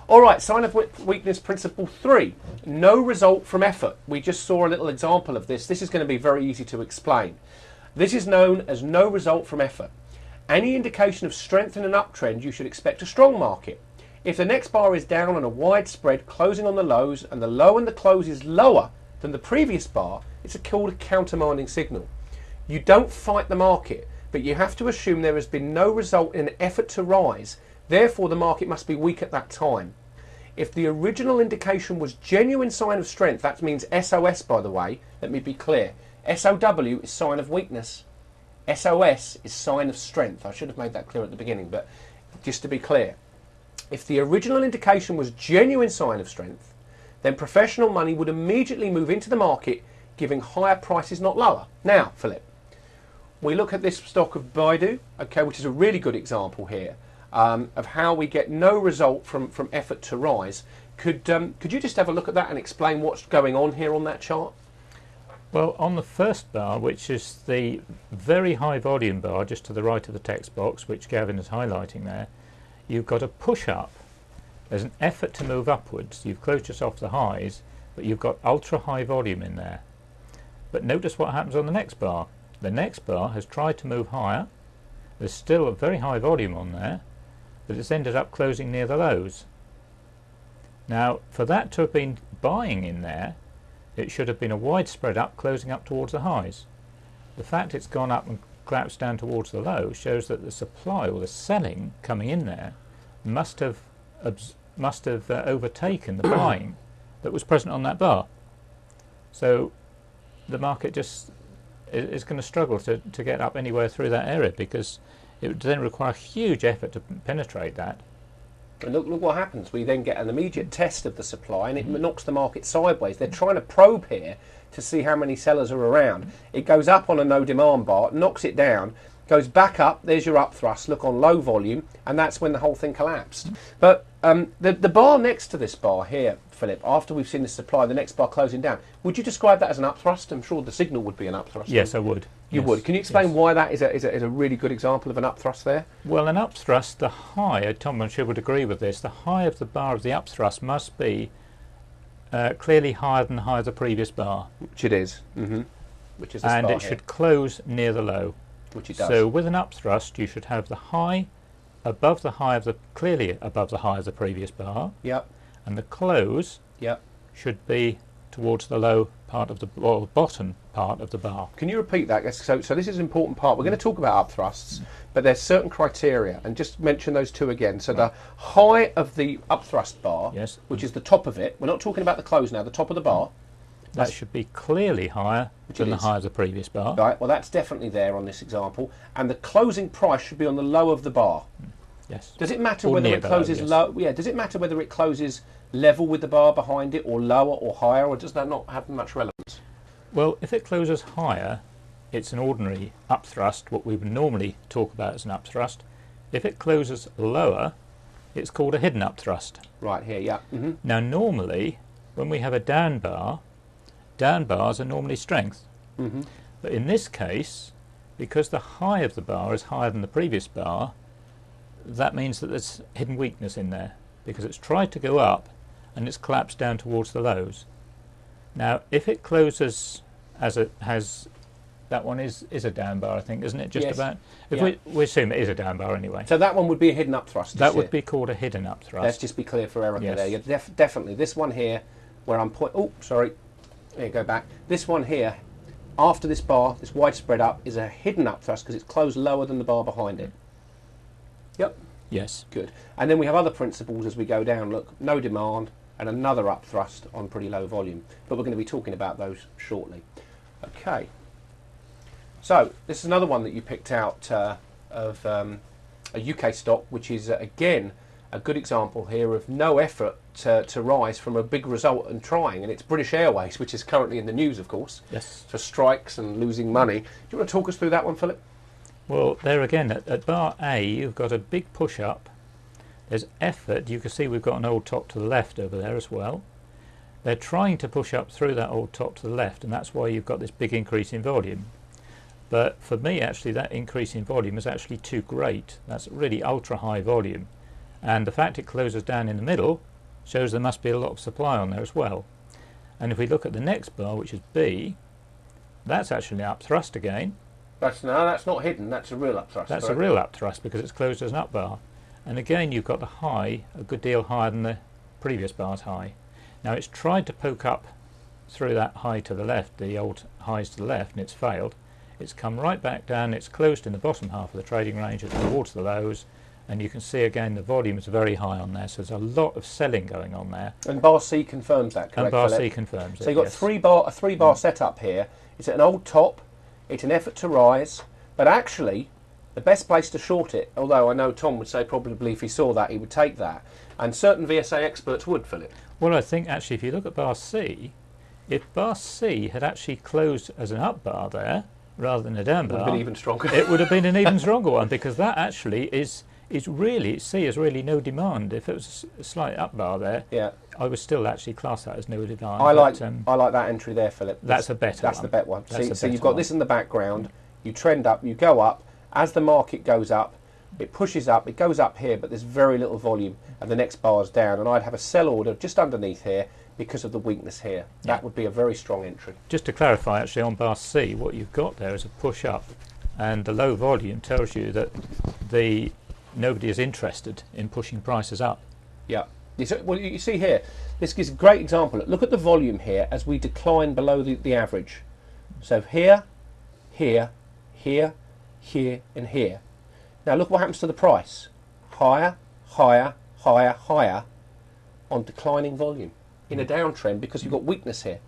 All right, sign of weakness principle 3, no result from effort. We just saw a little example of this. This is going to be very easy to explain. This is known as no result from effort. Any indication of strength in an uptrend, you should expect a strong market. If the next bar is down on a wide spread closing on the lows and the low and the close is lower than the previous bar, it's called a countermanding signal. You don't fight the market, but you have to assume there has been no result in an effort to rise. Therefore, the market must be weak at that time. If the original indication was genuine sign of strength, that means SOS, by the way, let me be clear. SOW is sign of weakness. SOS is sign of strength. I should have made that clear at the beginning, but just to be clear. If the original indication was genuine sign of strength, then professional money would immediately move into the market, giving higher prices, not lower. Now, Philip, we look at this stock of Baidu, okay, which is a really good example here of how we get no result from effort to rise. Could you just have a look at that and explain what's going on here on that chart? Well, on the first bar, which is the very high volume bar just to the right of the text box, which Gavin is highlighting there, you've got a push up. There's an effort to move upwards. You've closed just off the highs, but you've got ultra high volume in there. But notice what happens on the next bar. The next bar has tried to move higher. There's still a very high volume on there, but it's ended up closing near the lows. Now, for that to have been buying in there, it should have been a wide spread up, closing up towards the highs. The fact it's gone up and collapsed down towards the low shows that the supply or the selling coming in there must have overtaken the buying that was present on that bar. So the market just is going to struggle to get up anywhere through that area, because it would then require huge effort to penetrate that. And look what happens. We then get an immediate test of the supply, and it knocks the market sideways. They're trying to probe here to see how many sellers are around. It goes up on a no demand bar, knocks it down, goes back up. There's your up thrust. Look on low volume, and that's when the whole thing collapsed. But the bar next to this bar here, Philip, after we've seen the supply, the next bar closing down, would you describe that as an up thrust? I'm sure the signal would be an up thrust. Yes, I would. You would. Can you explain why that is a really good example of an upthrust there? Well, an upthrust, the high, Tom I'm sure would agree with this, the high of the bar of the upthrust must be clearly higher than the high of the previous bar. Which it is. Which is this and bar it here. should close near the low. Which it does. So with an upthrust, you should have the high above the high of the, clearly above the high of the previous bar. Yep. And the close yep. should be towards the low part of the, or bottom part of the bar. Can you repeat that? So this is an important part. We're going to talk about upthrusts, but there's certain criteria, and just mention those two again. So the high of the upthrust bar, yes, which is the top of it, we're not talking about the close now, the top of the bar. That should be clearly higher than the high of the previous bar. Right, well that's definitely there on this example. And the closing price should be on the low of the bar. Yes. Does it matter Or whether near it the closes low, yes. low? Yeah, does it matter whether it closes level with the bar behind it, or lower or higher, or does that not have much relevance? Well, if it closes higher, it's an ordinary upthrust, what we would normally talk about as an upthrust. If it closes lower, it's called a hidden upthrust. Right here, yeah. Now normally, when we have a down bar, down bars are normally strength. But in this case, because the high of the bar is higher than the previous bar, that means that there's hidden weakness in there, because it's tried to go up and it's collapsed down towards the lows. Now if it closes as it has, that one is a down bar, I think, isn't it? Just yes. about. If we assume it is a down bar anyway. So that one would be a hidden upthrust. That would be called a hidden upthrust. Let's just be clear for Erica yes. there. You're definitely this one here, where I'm oh, sorry. There you go back. This one here, after this bar, this widespread up, is a hidden upthrust because it's closed lower than the bar behind it. Yep. Yes. Good. And then we have other principles as we go down. Look, no demand and another upthrust on pretty low volume. But we're going to be talking about those shortly. Okay. So this is another one that you picked out of a UK stock, which is again a good example here of no effort to rise from a big result and trying, and it's British Airways, which is currently in the news, of course, yes, for strikes and losing money. Do you want to talk us through that one, Philip? Well, there again, at bar A, you've got a big push up. There's effort. You can see we've got an old top to the left over there as well. They're trying to push up through that old top to the left, and that's why you've got this big increase in volume. But for me, actually, that increase in volume is actually too great. That's really ultra high volume. And the fact it closes down in the middle shows there must be a lot of supply on there as well. And if we look at the next bar, which is B, that's actually up thrust again. That's not hidden, that's a real up thrust. That's a real up thrust because it's closed as an up bar. And again, you've got the high a good deal higher than the previous bar's high. Now it's tried to poke up through that high to the left, the old highs to the left, and it's failed. It's come right back down, it's closed in the bottom half of the trading range towards the lows, and you can see again the volume is very high on there, so there's a lot of selling going on there. And bar C confirms that, correct? And bar Philip? C confirms it. So you've got yes. a three bar setup here. It's at an old top, it's an effort to rise, but actually the best place to short it, although I know Tom would say probably if he saw that he would take that, and certain VSA experts would, Philip. Well, I think actually if you look at bar C, if bar C had actually closed as an up bar there rather than a down bar, It would have been even stronger. it would have been an even stronger one, because that actually is really, C is really no demand. If it was a slight up bar there, Yeah, I would still actually class that as no demand. I like but, that entry there, Philip. that's a better That's one. the bet one. That's See, a so you've better got one. this in the background. You trend up, you go up. As the market goes up, it pushes up. It goes up here, but there's very little volume, and the next bar's down. And I'd have a sell order just underneath here because of the weakness here. That would be a very strong entry. Just to clarify, actually, on bar C, what you've got there is a push up, and the low volume tells you that nobody is interested in pushing prices up. Yeah. Well, you see here, this gives a great example. Look at the volume here as we decline below the average. So here, here, here, here, and here. Now look what happens to the price. Higher, higher, higher, higher on declining volume in a downtrend because you've got weakness here.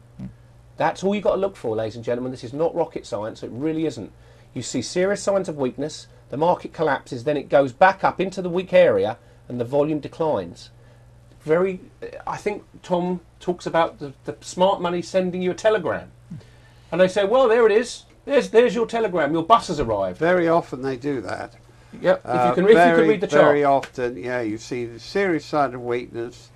That's all you've got to look for, ladies and gentlemen. This is not rocket science. It really isn't. You see serious signs of weakness, the market collapses, then it goes back up into the weak area and the volume declines. I think Tom talks about the smart money sending you a telegram. And they say, well, there it is. There's your telegram. Your bus has arrived. Very often they do that. Yep. If you can read the chart. Very often, yeah, you see the serious side of weakness,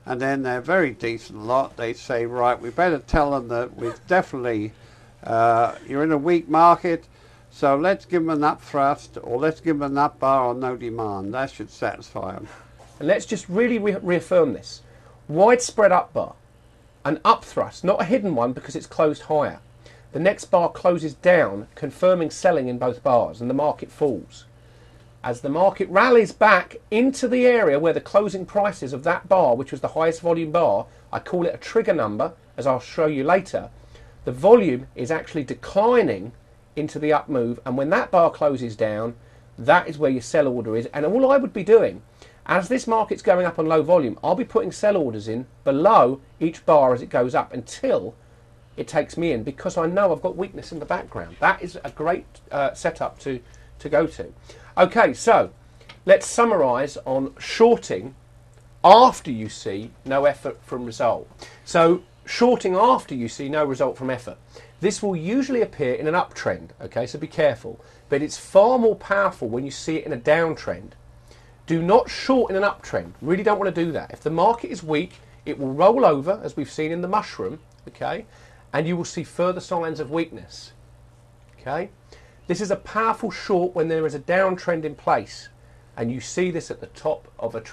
and then they're a very decent lot. They say, right, we better tell them that we've definitely, you're in a weak market, so let's give them an up thrust, or let's give them an up bar on no demand. That should satisfy them. And let's just really reaffirm this. Widespread up bar, an up thrust, not a hidden one because it's closed higher. The next bar closes down, confirming selling in both bars, and the market falls. As the market rallies back into the area where the closing price is of that bar, which was the highest volume bar, I call it a trigger number, as I'll show you later, the volume is actually declining into the up move, and when that bar closes down, that is where your sell order is. And all I would be doing, as this market's going up on low volume, I'll be putting sell orders in below each bar as it goes up until it takes me in, because I know I've got weakness in the background. That is a great setup to go to. Okay, so let's summarise on shorting after you see no effort from result. So shorting after you see no result from effort. This will usually appear in an uptrend, okay, so be careful. But it's far more powerful when you see it in a downtrend. Do not short in an uptrend. Really don't want to do that. If the market is weak, it will roll over, as we've seen in the mushroom, okay, and you will see further signs of weakness, okay. This is a powerful short when there is a downtrend in place, and you see this at the top of a